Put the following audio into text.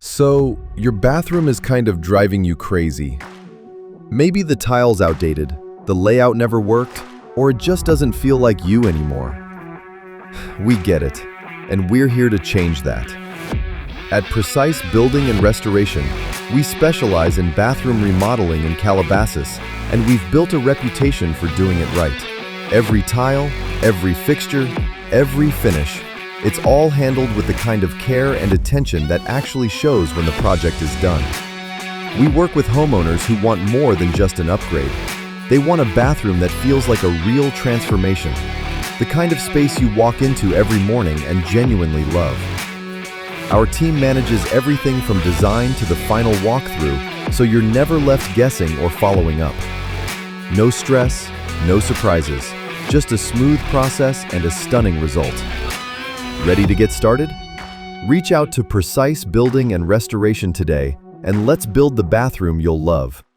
So, your bathroom is kind of driving you crazy. Maybe the tile's outdated, the layout never worked, or it just doesn't feel like you anymore. We get it, and we're here to change that. At Precise Building and Restoration, we specialize in bathroom remodeling in Calabasas, and we've built a reputation for doing it right. Every tile, every fixture, every finish, it's all handled with the kind of care and attention that actually shows when the project is done. We work with homeowners who want more than just an upgrade. They want a bathroom that feels like a real transformation, the kind of space you walk into every morning and genuinely love. Our team manages everything from design to the final walkthrough, so you're never left guessing or following up. No stress, no surprises, just a smooth process and a stunning result. Ready to get started? Reach out to Precise Building and Restoration today, and let's build the bathroom you'll love.